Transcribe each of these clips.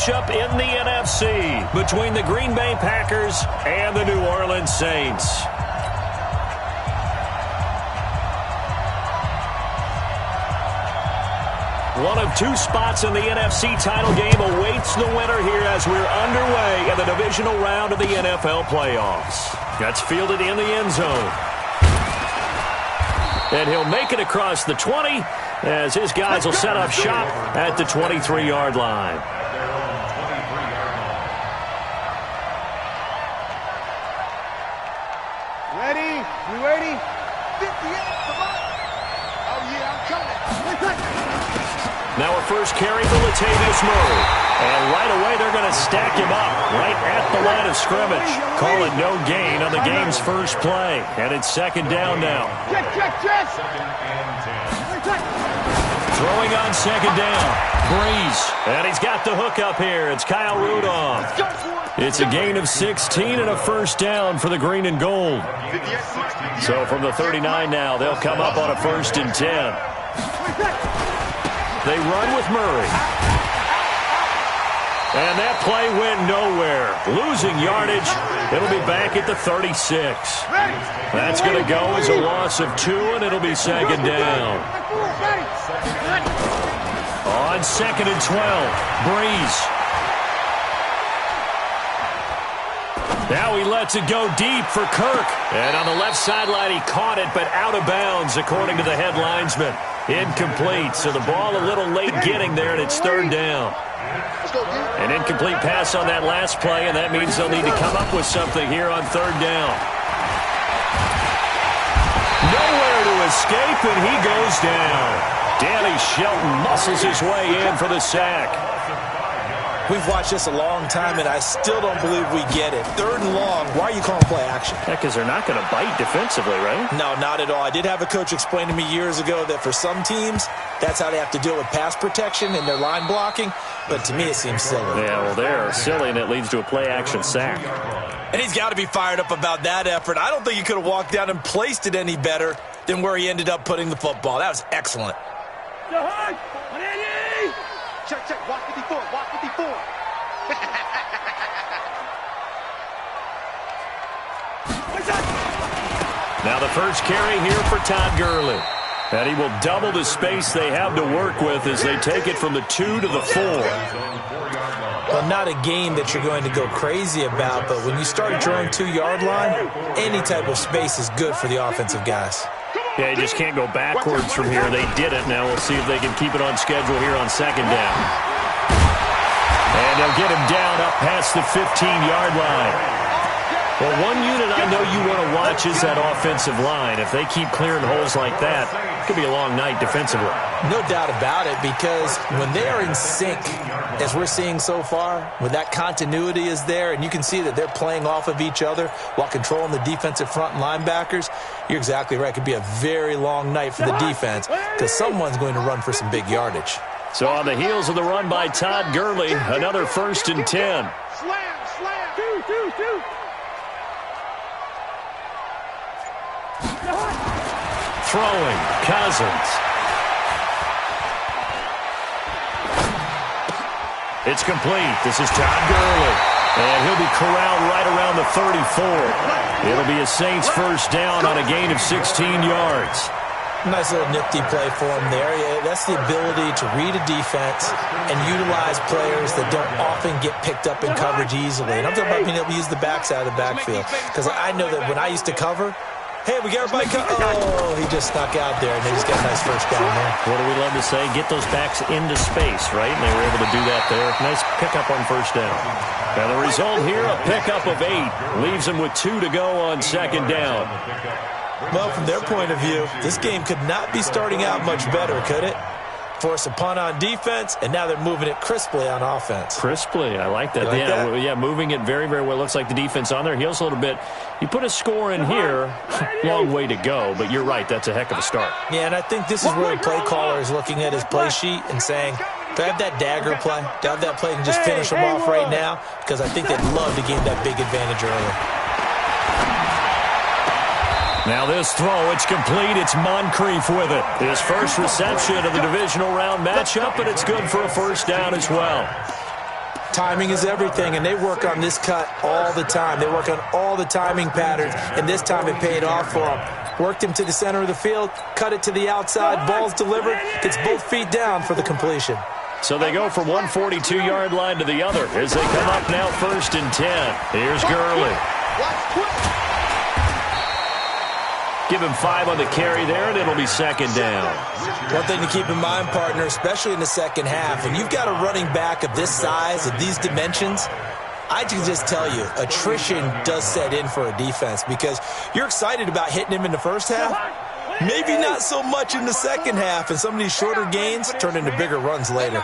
matchup in the NFC between the Green Bay Packers and the New Orleans Saints. One of two spots in the NFC title game awaits the winner here as we're underway in the divisional round of the NFL playoffs. That's fielded in the end zone. And he'll make it across the 20 as his guys will set up shop at the 23-yard line. Ready? You ready? 58, come on. Oh, yeah, I'm coming. Now a first carry for Latavius Murray. And right away they're going to stack him up right at the line of scrimmage. Call it no gain on the game's first play. And it's second down now. Check. Throwing on second down. Breeze. And he's got the hook up here. It's Kyle Rudolph. It's a gain of 16 and a first down for the green and gold. So from the 39 now, they'll come up on a 1st and 10. They run with Murray. And that play went nowhere. Losing yardage. It'll be back at the 36. That's going to go as a loss of 2, and it'll be second down. On 2nd and 12, Breeze. Now he lets it go deep for Kirk. And on the left sideline, he caught it, but out of bounds, according to the head linesman. Incomplete, so the ball a little late getting there, and it's 3rd down. An incomplete pass on that last play, and that means they'll need to come up with something here on 3rd down. Nowhere to escape, and he goes down. Danny Shelton muscles his way in for the sack. We've watched this a long time, and I still don't believe we get it. 3rd and long, why are you calling play action? Yeah, because they're not going to bite defensively, right? No, not at all. I did have a coach explain to me years ago that for some teams, that's how they have to deal with pass protection and their line blocking. But to me, it seems silly. Yeah, well, they're silly, and it leads to a play-action sack. And he's got to be fired up about that effort. I don't think he could have walked down and placed it any better than where he ended up putting the football. That was excellent. Check. Walk 54. Now the first carry here for Todd Gurley. And he will double the space they have to work with as they take it from the 2 to the 4. Well, not a game that you're going to go crazy about, but when you start at your own 2-yard line, any type of space is good for the offensive guys. Yeah, you just can't go backwards from here. They did it. Now we'll see if they can keep it on schedule here on 2nd down. And they'll get him down up past the 15-yard line. Well, one unit I know you want to watch is that offensive line. If they keep clearing holes like that, it could be a long night defensively. No doubt about it, because when they are in sync, as we're seeing so far, when that continuity is there, and you can see that they're playing off of each other while controlling the defensive front and linebackers, you're exactly right. It could be a very long night for the defense because someone's going to run for some big yardage. So on the heels of the run by Todd Gurley, another 1st and 10. Slam. Two. Throwing, Cousins. It's complete. This is Todd Gurley. And he'll be corralled right around the 34. It'll be a Saints 1st down on a gain of 16 yards. Nice little nifty play for him there. Yeah, that's the ability to read a defense and utilize players that don't often get picked up in coverage easily. And I'm talking about being able to use the backside of the backfield. Because I know that when I used to cover, hey, we got everybody oh, he just snuck out there, and they just got a nice 1st down there. What do we love to say? Get those backs into space, right? And they were able to do that there. Nice pickup on 1st down. And the result here, a pickup of 8. Leaves them with 2 to go on 2nd down. Well, from their point of view, this game could not be starting out much better, could it? Force a punt on defense, and now they're moving it crisply on offense. Crisply, I like that. Like that? Yeah, moving it very, very well. Looks like the defense on their heels a little bit. You put a score in here, long way to go, but you're right, that's a heck of a start. Yeah, and I think this is where the play caller is looking at his play sheet and saying, do I have that dagger play? Do I have that play and just finish them off right now? Because I think they'd love to gain that big advantage early. Now this throw, it's complete. It's Moncrief with it. His first reception of the divisional round matchup, and it's good for a 1st down as well. Timing is everything, and they work on this cut all the time. They work on all the timing patterns, and this time it paid off for them. Worked him to the center of the field, cut it to the outside, ball's delivered, gets both feet down for the completion. So they go from 142-yard line to the other as they come up now 1st and 10. Here's Gurley. Give him 5 on the carry there, and it'll be 2nd down. One thing to keep in mind, partner, especially in the second half, when you've got a running back of this size, of these dimensions, I can just tell you, attrition does set in for a defense because you're excited about hitting him in the first half. Maybe not so much in the second half, and some of these shorter gains turn into bigger runs later.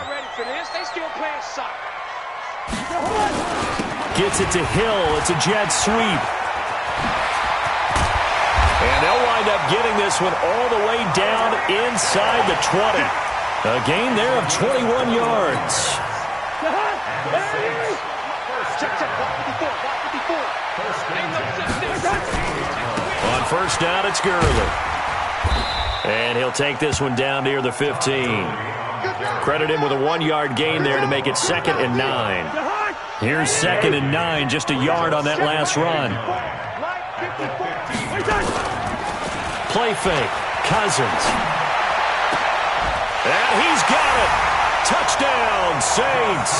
Gets it to Hill. It's a jet sweep. And they'll wind up getting this one all the way down inside the 20. A gain there of 21 yards. On 1st down, it's Gurley. And he'll take this one down near the 15. Credit him with a 1-yard gain there to make it 2nd and 9. Here's 2nd and 9, just a yard on that last run. Play fake. Cousins. And he's got it. Touchdown, Saints.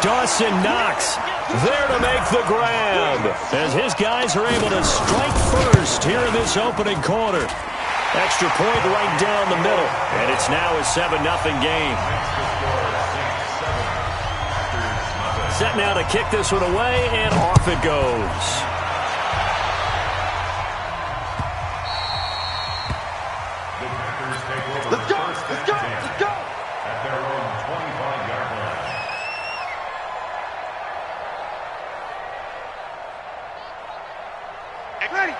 Dawson Knox there to make the grab as his guys are able to strike first here in this opening quarter. Extra point right down the middle, and it's now a 7-0 game. Set now to kick this one away, and off it goes. Let's go! Let's go! Let's go! At their own 25-yard line.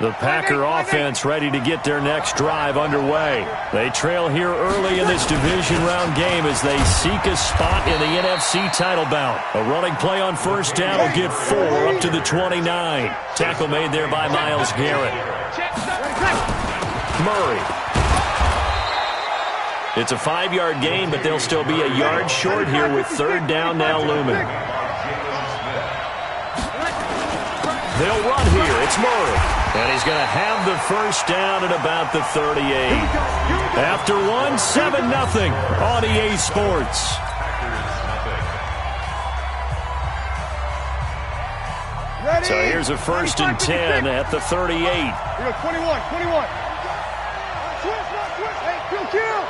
The Packer offense ready to get their next drive underway. They trail here early in this division round game as they seek a spot in the NFC title bout. A running play on 1st down will get 4 up to the 29. Tackle made there by Myles Garrett. Murray. It's a 5-yard gain, but they'll still be a yard short here with 3rd down now looming. They'll run here. It's Murray. And he's going to have the 1st down at about the 38. After 7-0 on EA Sports. So here's a 1st and 10 at the 38. Here we go, 21. Hey, kill.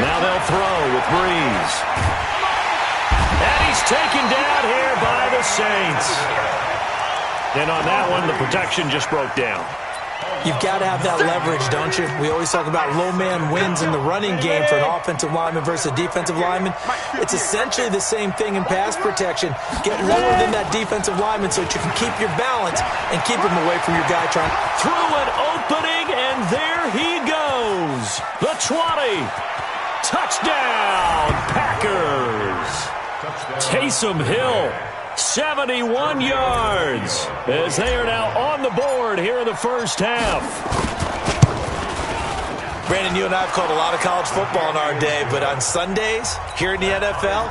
Now they'll throw with Breeze. And he's taken down here by the Saints. And on that one, the protection just broke down. You've got to have that leverage, don't you? We always talk about low man wins in the running game for an offensive lineman versus a defensive lineman. It's essentially the same thing in pass protection. Get lower than that defensive lineman so that you can keep your balance and keep him away from your guy trying. Through an opening, and there he goes. The 20. Touchdown, Packers. Taysom Hill, 71 yards, as they are now on the board here in the first half. Brandon, you and I have called a lot of college football in our day, but on Sundays here in the NFL,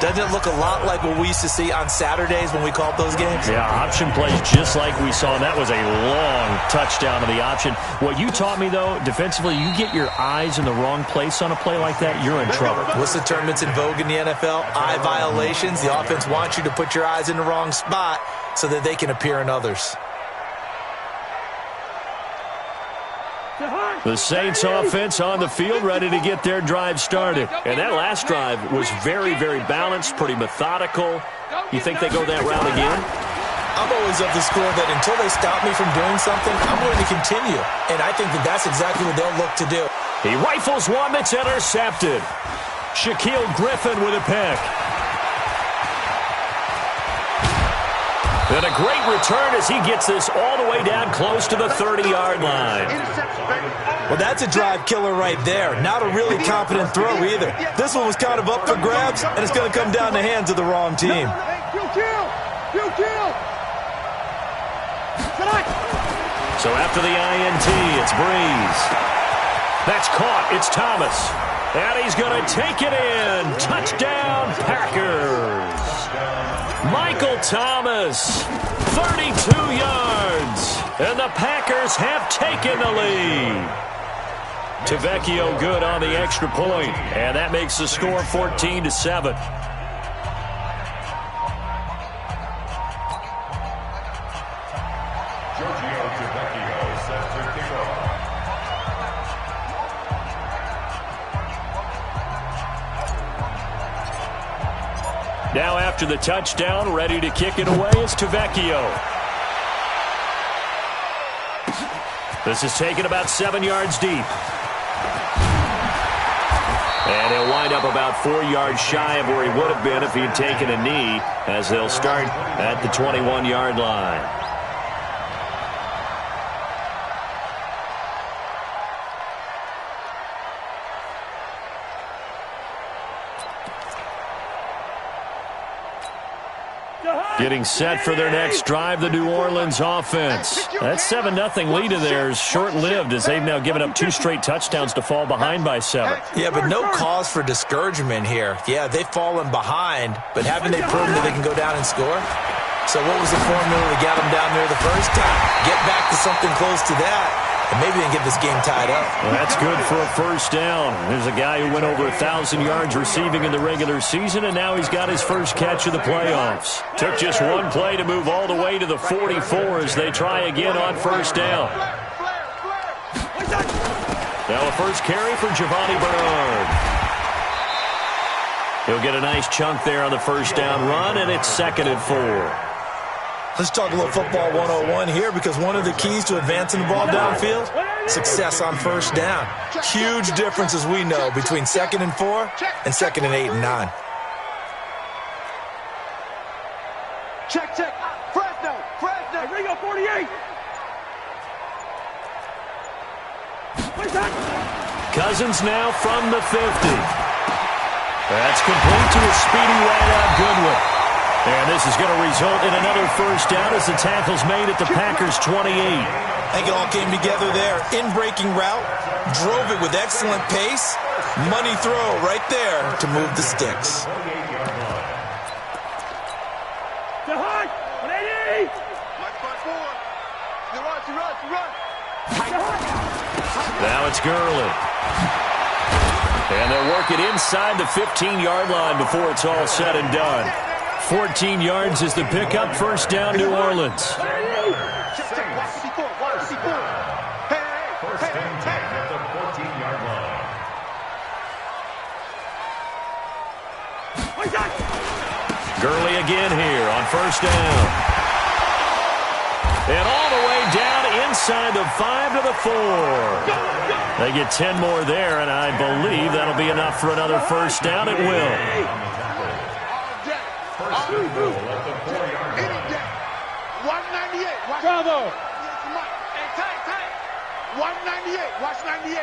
doesn't it look a lot like what we used to see on Saturdays when we called those games? Yeah, option plays just like we saw, and that was a long touchdown to the option. What you taught me, though, defensively, you get your eyes in the wrong place on a play like that, you're in trouble. What's the term that's in vogue in the NFL? Eye violations. The offense wants you to put your eyes in the wrong spot so that they can appear in others. The Saints offense on the field ready to get their drive started. And that last drive was very, very balanced, pretty methodical. You think they go that route again? I'm always of the school that until they stop me from doing something, I'm going to continue. And I think that that's exactly what they'll look to do. He rifles one that's intercepted. Shaquille Griffin with a pick. And a great return as he gets this all the way down close to the 30-yard line. Well, that's a drive killer right there. Not a really confident throw either. This one was kind of up for grabs, and it's going to come down the hands of the wrong team. So after the INT, it's Breeze. That's caught. It's Thomas. And he's going to take it in. Touchdown, Packers. Michael Thomas, 32 yards. And the Packers have taken the lead. Tavecchio good on the extra point. And that makes the score 14-7. Now after the touchdown, ready to kick it away is Tavecchio. This is taken about 7 yards deep. And he'll wind up about 4 yards shy of where he would have been if he had taken a knee, as they'll start at the 21-yard line. Getting set for their next drive, the New Orleans offense. That 7-0 lead of theirs short-lived, as they've now given up 2 straight touchdowns to fall behind by 7. Yeah, but no cause for discouragement here. Yeah, they've fallen behind, but haven't they proven that they can go down and score? So what was the formula to get them down there the first time? Get back to something close to that, and maybe they can get this game tied up. Well, that's good for a first down. There's a guy who went over 1,000 yards receiving in the regular season, and now he's got his first catch of the playoffs. Took just one play to move all the way to the 44 as they try again on first down. Now a first carry for Giovanni Bernard. He'll get a nice chunk there on the first down run, and it's 2nd and 4. Let's talk a little football 101 here, because one of the keys to advancing the ball downfield, success on first down. Huge difference, as we know, between 2nd and 4 and 2nd and 8 and 9. Check. Fresno. Ringo 48. Cousins now from the 50. That's complete to a speedy wideout Goodwin. And this is going to result in another first down as the tackle's made at the Packers' 28. I think it all came together there. In-breaking route, drove it with excellent pace. Money throw right there to move the sticks. Now it's Gurley. And they'll work it inside the 15-yard line before it's all said and done. 14 yards is the pickup. First down, New Orleans. First and 10 at the 14-yard line. Gurley again here on first down. And all the way down inside the 5 to the 4. They get 10 more there, and I believe that'll be enough for another first down. It will. First and goal at the 4-yard line. 198. Bravo. 198. Watch 98.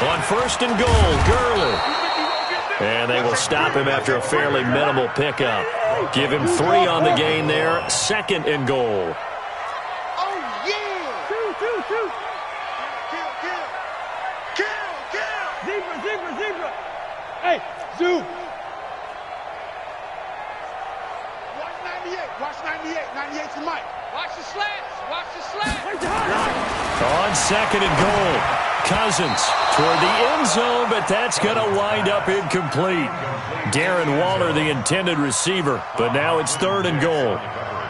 On first and goal, Gurley. And they will stop him after a fairly minimal pickup. Give him 3 on the gain there. 2nd and goal. Oh, yeah. Two. Kill. Zebra. Hey, zoo. 198. Watch 98. 98's the mic. Watch the slats. On 2nd and goal, Cousins toward the end zone, but that's going to wind up incomplete. Darren Waller, the intended receiver, but now it's 3rd and goal.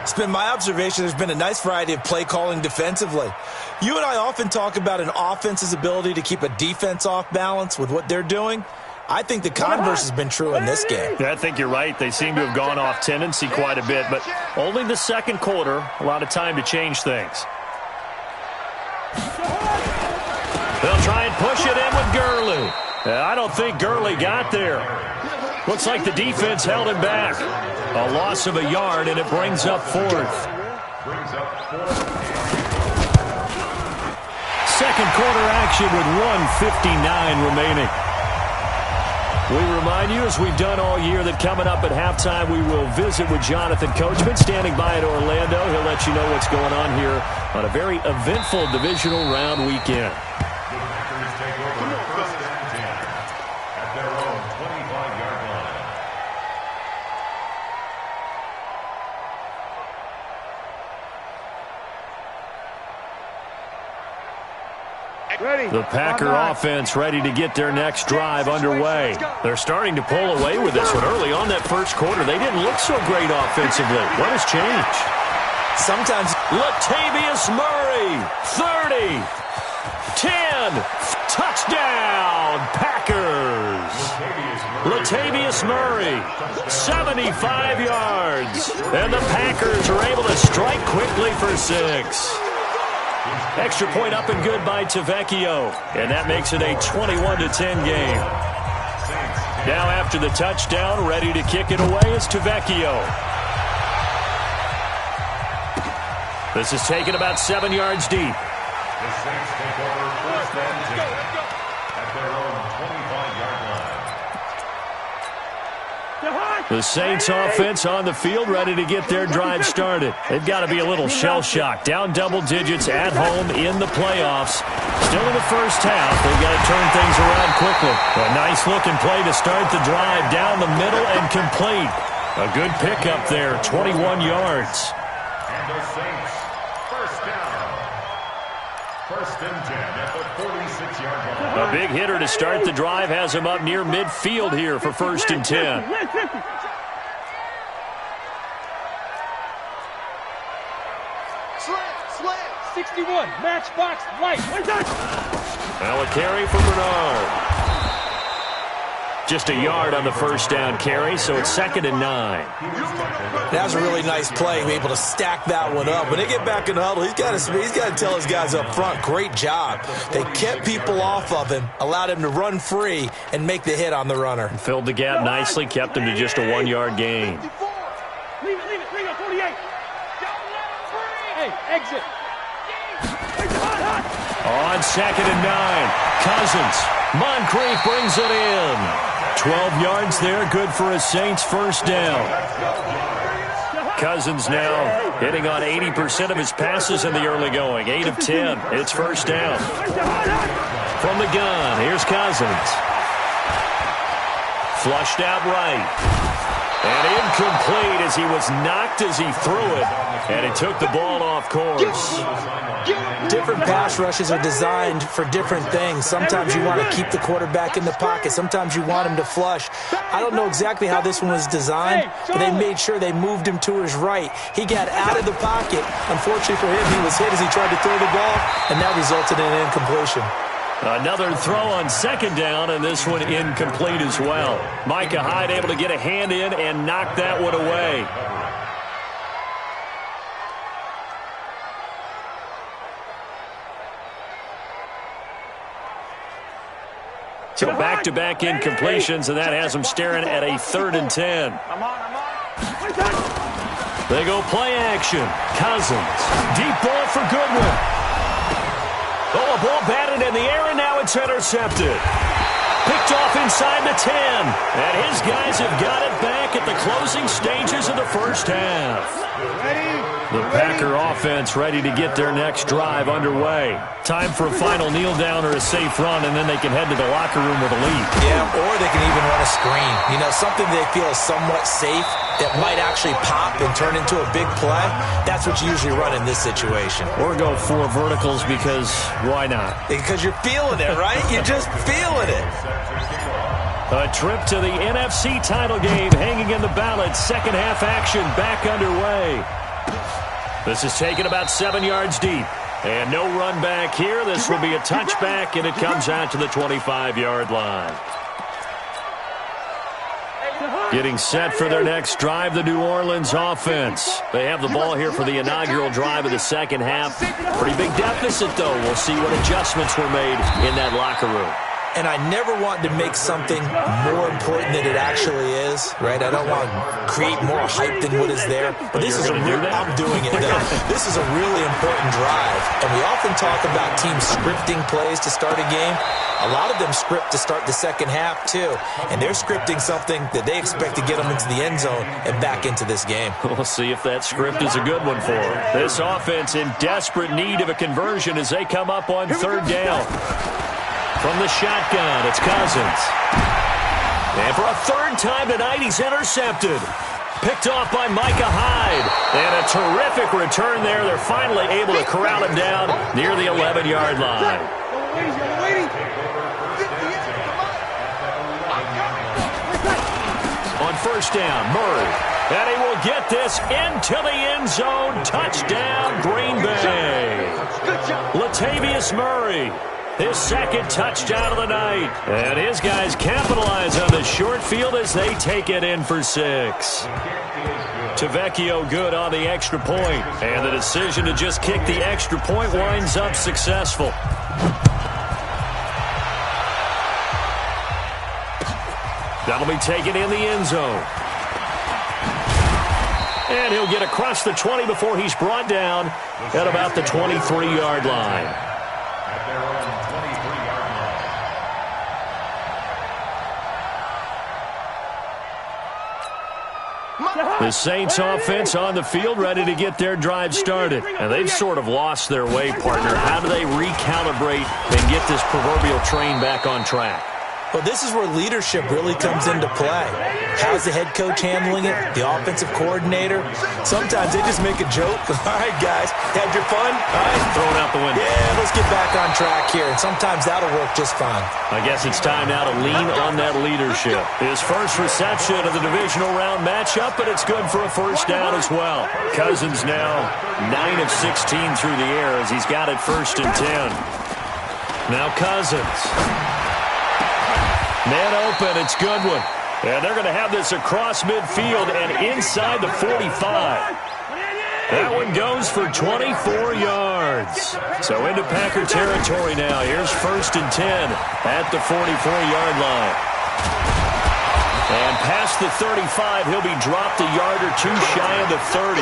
It's been my observation there's been a nice variety of play calling defensively. You and I often talk about an offense's ability to keep a defense off balance with what they're doing. I think the converse has been true in this game. I think you're right. They seem to have gone off tendency quite a bit, but only the second quarter, a lot of time to change things. They'll try and push it in with Gurley. I don't think Gurley got there. Looks like the defense held him back. A loss of a yard, and it brings up 4th. Second quarter action with 1:59 remaining. We remind you, as we've done all year, that coming up at halftime, we will visit with Jonathan Coachman, standing by in Orlando. He'll let you know what's going on here on a very eventful divisional round weekend. The Packer offense ready to get their next drive underway. They're starting to pull away with this one. Early on that first quarter, they didn't look so great offensively. What has changed? Sometimes Latavius Murray, 30, 10, touchdown, Packers. Latavius Murray, 75 yards. And the Packers are able to strike quickly for 6. Extra point up and good by Tavecchio. And that makes it a 21-10 game. Now after the touchdown, ready to kick it away is Tavecchio. This is taken about 7 yards deep. The Saints take over first and 10 at their own 25-yard line. The Saints offense on the field ready to get their drive started. They've got to be a little shell-shocked. Down double digits at home in the playoffs. Still in the first half. They've got to turn things around quickly. A nice-looking play to start the drive down the middle and complete. A good pickup there, 21 yards. And the Saints, first down. First and 10 at the 46-yard line. A big hitter to start the drive has him up near midfield here for first and 10. Slam. 61, matchbox, light. Now a carry for Bernard. Just a yard on the first down carry, so it's 2nd and 9. that was a really nice play, be able to stack that one up. When they get back in the huddle, he's got to tell his guys up front, great job. They kept people off of him, allowed him to run free and make the hit on the runner. Filled the gap nicely, kept him to just a 1-yard gain. Leave it. Bring up 48. Hey, exit. On 2nd and 9, Cousins. Moncrief brings it in. 12 yards there, good for a Saints first down. Cousins now hitting on 80% of his passes in the early going. 8 of 10. It's first down. From the gun, here's Cousins. Flushed out right. And incomplete as he was knocked as he threw it. And it took the ball off course. Different pass rushes are designed for different things. Sometimes you want to keep the quarterback in the pocket. Sometimes you want him to flush. I don't know exactly how this one was designed, but they made sure they moved him to his right. He got out of the pocket. Unfortunately for him, he was hit as he tried to throw the ball, and that resulted in an incompletion. Another throw on 2nd down, and this one incomplete as well. Micah Hyde able to get a hand in and knock that one away. So back-to-back incompletions, and that has them staring at a 3rd and 10. They go play action. Cousins. Deep ball for Goodwin. Oh, a ball batted in the air, and now it's intercepted. Picked off inside the 10. And his guys have got it back at the closing stages of the first half. The Packer offense ready to get their next drive underway. Time for a final kneel down or a safe run, and then they can head to the locker room with a lead. Yeah, or they can even run a screen. You know, something they feel is somewhat safe that might actually pop and turn into a big play. That's what you usually run in this situation. Or go 4 verticals because why not? Because you're feeling it, right? You're just feeling it. A trip to the NFC title game hanging in the balance. Second half action back underway. This is taken about 7 yards deep. And no run back here. This will be a touchback, and it comes out to the 25-yard line. Getting set for their next drive, the New Orleans offense. They have the ball here for the inaugural drive of the second half. Pretty big deficit, though. We'll see what adjustments were made in that locker room. And I never want to make something more important than it actually is, right? I don't want to create more hype than what is there. But this is I'm doing it. This is a really important drive. And we often talk about teams scripting plays to start a game. A lot of them script to start the second half, too. And they're scripting something that they expect to get them into the end zone and back into this game. We'll see if that script is a good one for them. This offense in desperate need of a conversion as they come up on 3rd down. From the shotgun, it's Cousins. And for a 3rd time tonight, he's intercepted. Picked off by Micah Hyde. And a terrific return there. They're finally able to corral him down near the 11-yard line. waiting. 58, come on. I'm coming. On first down, Murray. And he will get this into the end zone. Touchdown, Green Bay. Latavius Murray, his second touchdown of the night. And his guys capitalize on the short field as they take it in for 6. Tavecchio good on the extra point. And the decision to just kick the extra point winds up successful. That'll be taken in the end zone. And he'll get across the 20 before he's brought down at about the 23-yard line. At their own 23-yard line. The Saints offense on the field ready to get their drive started. And they've sort of lost their way, partner. How do they recalibrate and get this proverbial train back on track? Well, this is where leadership really comes into play. How's the head coach handling it? The offensive coordinator? Sometimes they just make a joke. All right, guys, had your fun? All right. Throw it out the window. Yeah, let's get back on track here. And sometimes that'll work just fine. I guess it's time now to lean on that leadership. His first reception of the divisional round matchup, but it's good for a first down as well. Cousins now 9 of 16 through the air as he's got it 1st and 10. Now Cousins. Man open, it's Goodwin. And they're going to have this across midfield and inside the 45. That one goes for 24 yards. So into Packer territory now. Here's 1st and 10 at the 44-yard line. And past the 35, he'll be dropped a yard or two shy of the 30.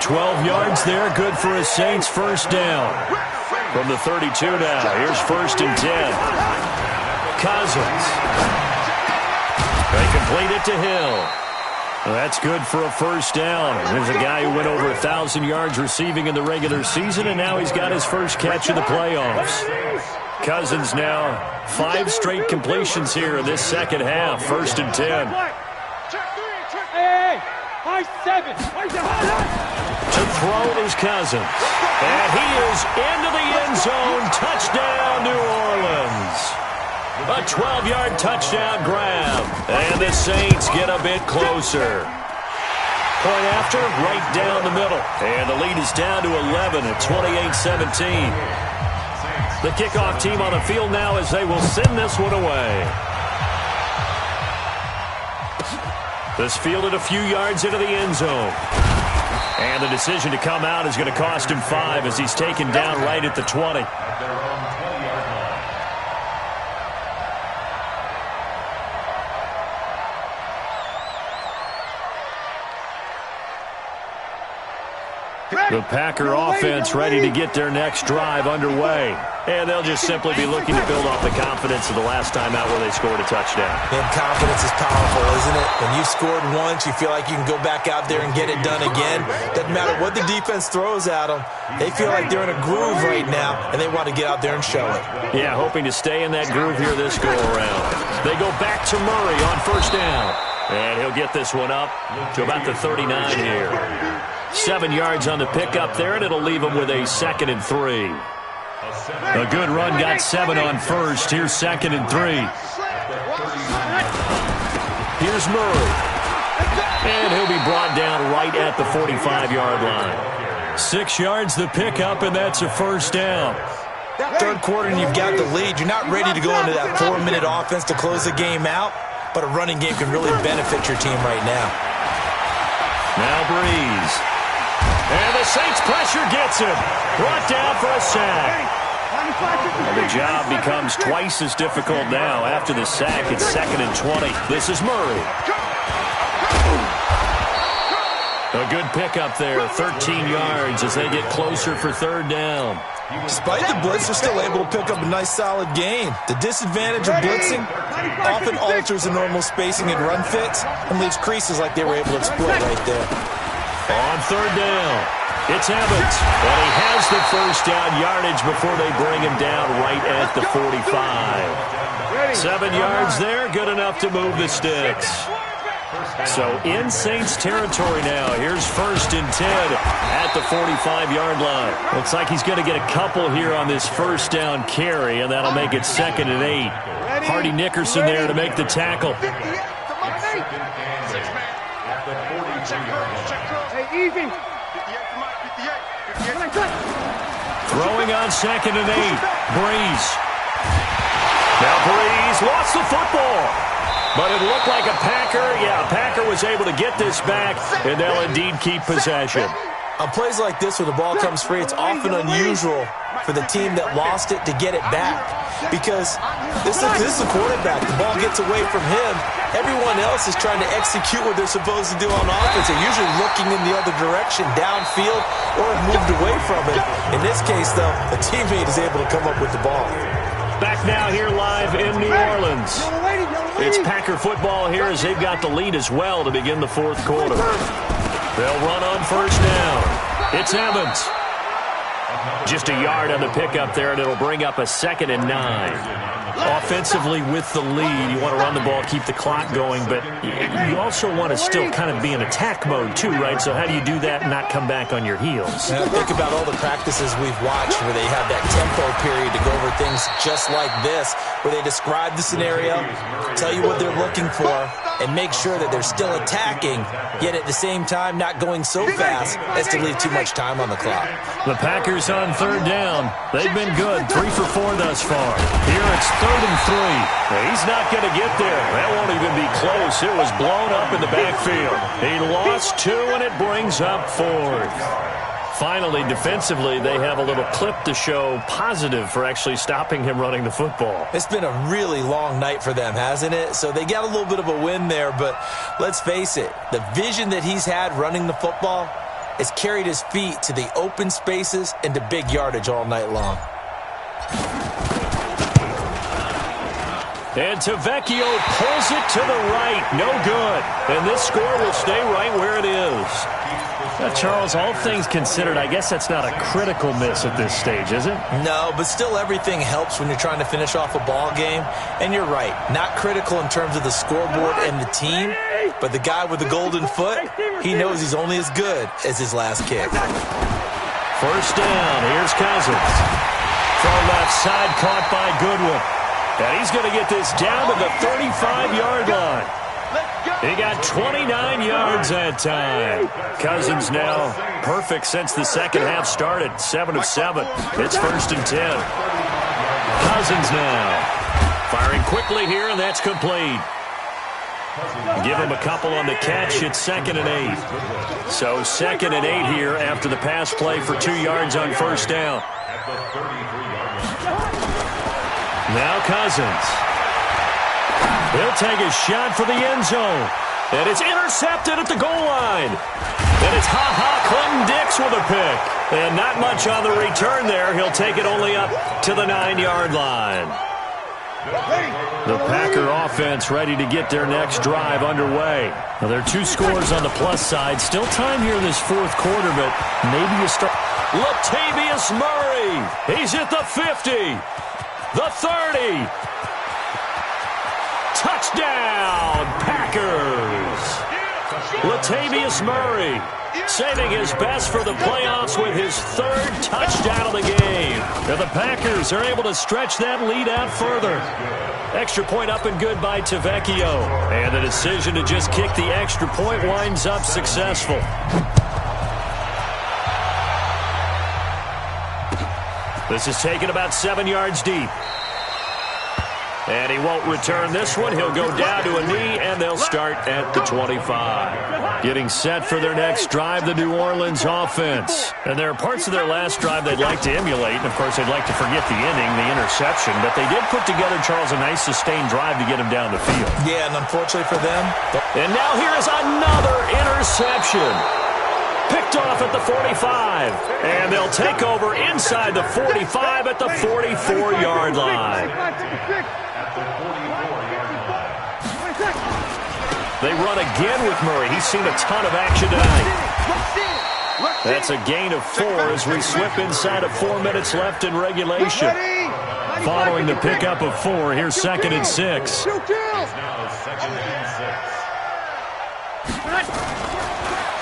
12 yards there, good for a Saints first down. From the 32 now, here's 1st and 10. Cousins. They complete it to Hill. Well, that's good for a first down. There's a guy who went over 1,000 yards receiving in the regular season, and now he's got his first catch of the playoffs. Cousins now 5 straight completions here in this second half. 1st and 10. Hey, high 7. To throw is Cousins. And he is into the end zone. Touchdown, New Orleans. A 12-yard touchdown grab. And the Saints get a bit closer. Point after, right down the middle. And the lead is down to 11 at 28-17. The kickoff team on the field now as they will send this one away. This fielded a few yards into the end zone. And the decision to come out is going to cost him 5 as he's taken down right at the 20. The Packer offense ready to get their next drive underway. And they'll just simply be looking to build off the confidence of the last time out where they scored a touchdown. And confidence is powerful, isn't it? When you've scored once, you feel like you can go back out there and get it done again. Doesn't matter what the defense throws at them. They feel like they're in a groove right now, and they want to get out there and show it. Yeah, hoping to stay in that groove here this go-around. They go back to Murray on first down. And he'll get this one up to about the 39 here. 7 yards on the pickup there, and it'll leave him with a 2nd and 3. A good run got 7 on first. Here's 2nd and 3. Here's Murray. And he'll be brought down right at the 45-yard line. 6 yards the pickup, and that's a first down. Third quarter, and you've got the lead. You're not ready to go into that 4-minute offense to close the game out, but a running game can really benefit your team right now. Now Breeze. And the Saints pressure gets him. Brought down for a sack. And the job becomes twice as difficult now. After the sack, it's 2nd and 20. This is Murray. A good pickup there, 13 yards as they get closer for 3rd down. Despite the blitz, they're still able to pick up a nice solid gain. The disadvantage of blitzing often alters the normal spacing and run fits and leaves creases like they were able to exploit right there. On 3rd down, it's Evans. And he has the first down yardage before they bring him down right at the 45. 7 yards there, good enough to move the sticks. So in Saints territory now. Here's 1st and 10 at the 45-yard line. Looks like he's going to get a couple here on this first down carry, and that'll make it 2nd and 8. Hardy Nickerson there to make the tackle. Throwing on 2nd and 8. Breeze. Now Breeze lost the football. But it looked like a Packer. Yeah, a Packer was able to get this back, and they'll indeed keep possession. On plays like this where the ball comes free, it's often unusual for the team that lost it to get it back. Because this is a quarterback. The ball gets away from him. Everyone else is trying to execute what they're supposed to do on offense. They're usually looking in the other direction, downfield, or have moved away from it. In this case, though, a teammate is able to come up with the ball. Back now here live in New Orleans. It's Packer football here as they've got the lead as well to begin the 4th quarter. They'll run on 1st down. It's Evans. Just a yard on the pickup there, and it'll bring up a 2nd and 9. Offensively with the lead, you want to run the ball, keep the clock going, but you also want to still kind of be in attack mode too, right? So how do you do that and not come back on your heels? Now think about all the practices we've watched where they have that tempo period to go over things just like this, where they describe the scenario, tell you what they're looking for, and make sure that they're still attacking, yet at the same time not going so fast as to leave too much time on the clock. The Packers on 3rd down. They've been good, 3 for 4 thus far. Here it's 3rd and 3. He's not going to get there. That won't even be close. It was blown up in the backfield. He lost 2, and it brings up 4th. Finally, defensively, they have a little clip to show positive for actually stopping him running the football. It's been a really long night for them, hasn't it? So they got a little bit of a win there, but let's face it, the vision that he's had running the football has carried his feet to the open spaces and to big yardage all night long. And Tavecchio pulls it to the right. No good. And this score will stay right where it is. Now, Charles, all things considered, I guess that's not a critical miss at this stage, is it? No, but still everything helps when you're trying to finish off a ball game. And you're right, not critical in terms of the scoreboard and the team, but the guy with the golden foot, he knows he's only as good as his last kick. 1st down. Here's Cousins. From left side, caught by Goodwin. And he's going to get this down to the 35-yard line. He got 29 yards that time. Cousins now perfect since the second half started. 7 of 7. It's 1st and 10. Cousins now firing quickly here, and that's complete. Give him a couple on the catch. It's 2nd and 8. So 2nd and 8 here after the pass play for 2 yards on 1st down. Now Cousins. He'll take a shot for the end zone. And it's intercepted at the goal line. And it's Clinton-Dix with a pick. And not much on the return there. He'll take it only up to the 9-yard line. The Packer offense ready to get their next drive underway. Now, there are 2 scores on the plus side. Still time here in this 4th quarter, but maybe you start. Latavius Murray. He's at the 50. The 30. Touchdown, Packers. Latavius Murray saving his best for the playoffs with his 3rd touchdown of the game. Now the Packers are able to stretch that lead out further. Extra point up and good by Tavecchio. And the decision to just kick the extra point winds up successful. This is taken about 7 yards deep. And he won't return this one. He'll go down to a knee, and they'll start at the 25. Getting set for their next drive, the New Orleans offense. And there are parts of their last drive they'd like to emulate. And, of course, they'd like to forget the inning, the interception. But they did put together, Charles, a nice sustained drive to get him down the field. Yeah, and unfortunately for them. And now here is another interception. Picked off at the 45. And they'll take over inside the 45 at the 44-yard line. They run again with Murray. He's seen a ton of action tonight. That's a gain of 4 as we slip inside of 4 minutes left in regulation. Following the pickup of 4, here's 2nd and 6.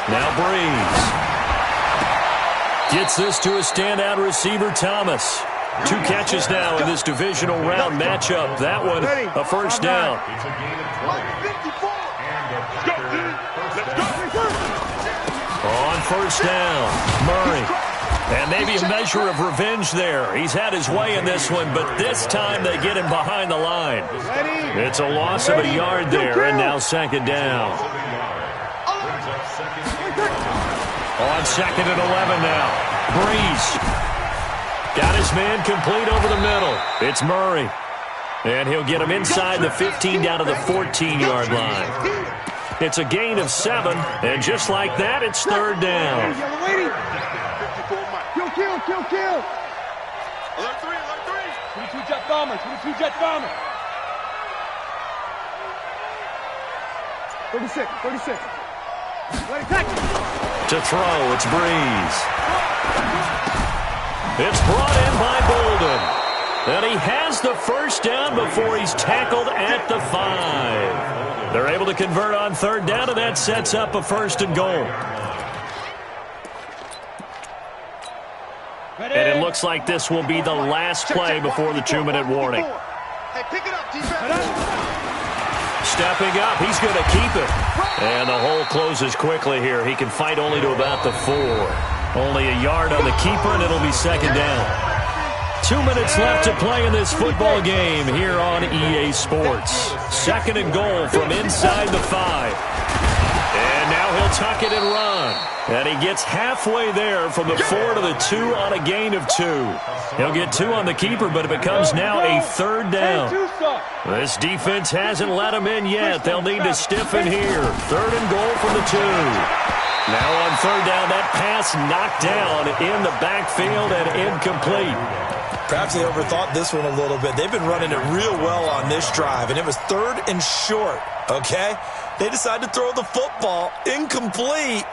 Now Breeze. Gets this to a standout receiver, Thomas. 2 catches now in this divisional round matchup. That one, a first down. On first down, Murray. And maybe a measure of revenge there. He's had his way in this one, but this time they get him behind the line. It's a loss of a yard there, and now second down. On second and 11 now. Breeze. Got his man complete over the middle. It's Murray. And he'll get him inside the 15 down to the 14-yard line. It's a gain of 7, and just like that, it's third down. Kill. Alert 3. 22 jet bombers. 36. To throw, it's Breeze. It's brought in by Bolden. And he has the first down before he's tackled at the 5. They're able to convert on third down, and that sets up a first and goal. And it looks like this will be the last play before the 2-minute warning. Hey, pick it up, defense. Stepping up, he's going to keep it. And the hole closes quickly here. He can fight only to about the 4. Only a yard on the keeper, and it'll be second down. 2 minutes left to play in this football game here on EA Sports. Second and goal from inside the 5. And now he'll tuck it and run. And he gets halfway there from the 4 to the 2 on a gain of 2. He'll get 2 on the keeper, but it becomes now a third down. This defense hasn't let him in yet. They'll need to stiffen here. Third and goal from the 2. Now on third down, that pass knocked down in the backfield and incomplete. Perhaps they overthought this one a little bit. They've been running it real well on this drive, and it was third and short, okay? They decided to throw the football incomplete.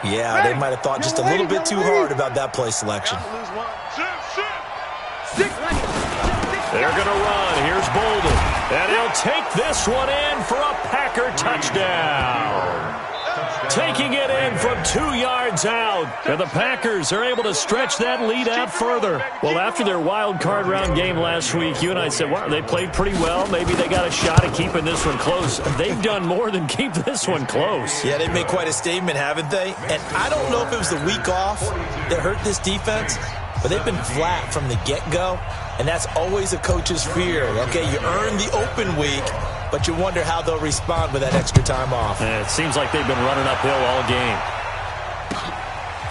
Yeah, they might have thought just a little bit too hard about that play selection. They're going to run. Here's Bolden. And he'll take this one in for a Packer touchdown. Taking it in from 2 yards out. And the Packers are able to stretch that lead out further. Well, after their wild card round game last week, you and I said, wow, they played pretty well. Maybe they got a shot at keeping this one close. They've done more than keep this one close. Yeah, they've made quite a statement, haven't they? And I don't know if it was the week off that hurt this defense, but they've been flat from the get-go. And that's always a coach's fear. Okay, you earn the open week, but you wonder how they'll respond with that extra time off. And it seems like they've been running uphill all game.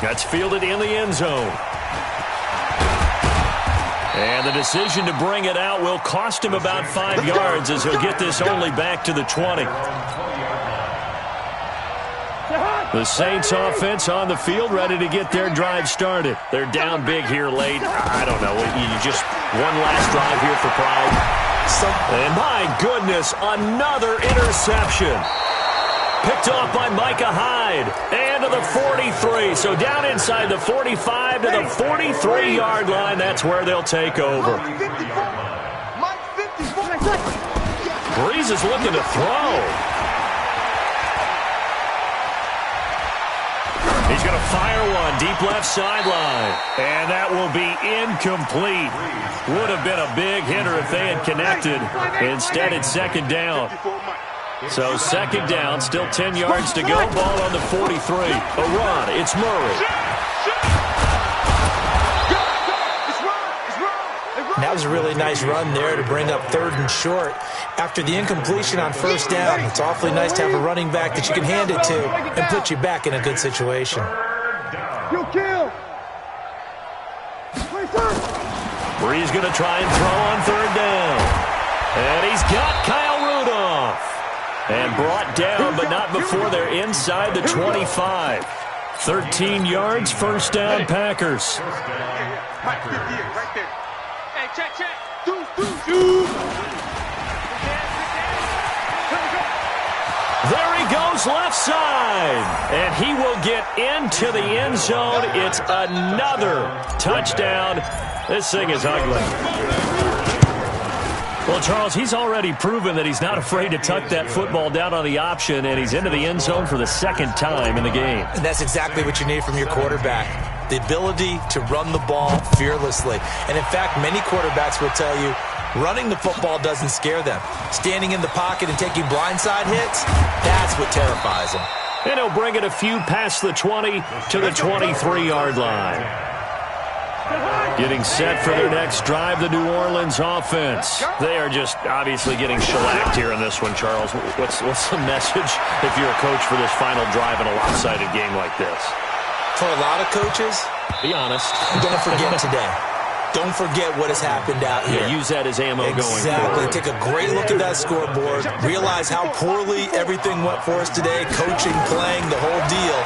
That's fielded in the end zone. And the decision to bring it out will cost him about 5 yards as he'll get this only back to the 20. The Saints offense on the field, ready to get their drive started. They're down big here late. I don't know. You just one last drive here for pride. And my goodness, another interception. Picked off by Micah Hyde. And to the 43. So down inside the 45 to the 43-yard line. That's where they'll take over. Breeze is looking to throw. He's going to fire one deep left sideline. And that will be incomplete. Would have been a big hitter if they had connected. Instead, it's second down. So second down, still 10 yards to go. Ball on the 43. A run. It's Murray. That was a really nice run there to bring up third and short. After the incompletion on first down, it's awfully nice to have a running back that you can hand it to and put you back in a good situation. Kill. Breeze going to try and throw on third down. And he's got Kyle Rudolph. And brought down, but not before they're inside the 25. 13 yards, first down, Packers. Right there. Hey, check. There he goes left side. And he will get into the end zone. It's another touchdown. This thing is ugly. Well, Charles, he's already proven that he's not afraid to tuck that football down on the option, and he's into the end zone for the second time in the game. And that's exactly what you need from your quarterback, the ability to run the ball fearlessly. And, in fact, many quarterbacks will tell you running the football doesn't scare them. Standing in the pocket and taking blindside hits, that's what terrifies them. And he'll bring it a few past the 20 to the 23-yard line. Getting set for their next drive, the New Orleans offense. They are just obviously getting shellacked here in this one, Charles. What's the message if you're a coach for this final drive in a lopsided game like this? For a lot of coaches, be honest. Don't forget today. Don't forget what has happened out here. Yeah, use that as ammo going forward. Exactly. Take a great look at that scoreboard. Realize how poorly everything went for us today. Coaching, playing, the whole deal.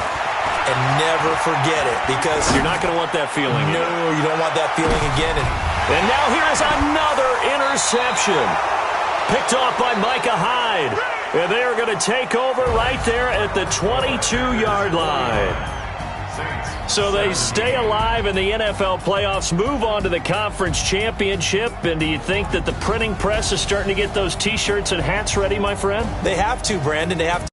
And never forget it, because you're not going to want that feeling. No, you don't want that feeling again. And now here's another interception. Picked off by Micah Hyde. And they are going to take over right there at the 22-yard line. So they stay alive in the NFL playoffs, move on to the conference championship. And do you think that the printing press is starting to get those T-shirts and hats ready, my friend? They have to, Brandon. They have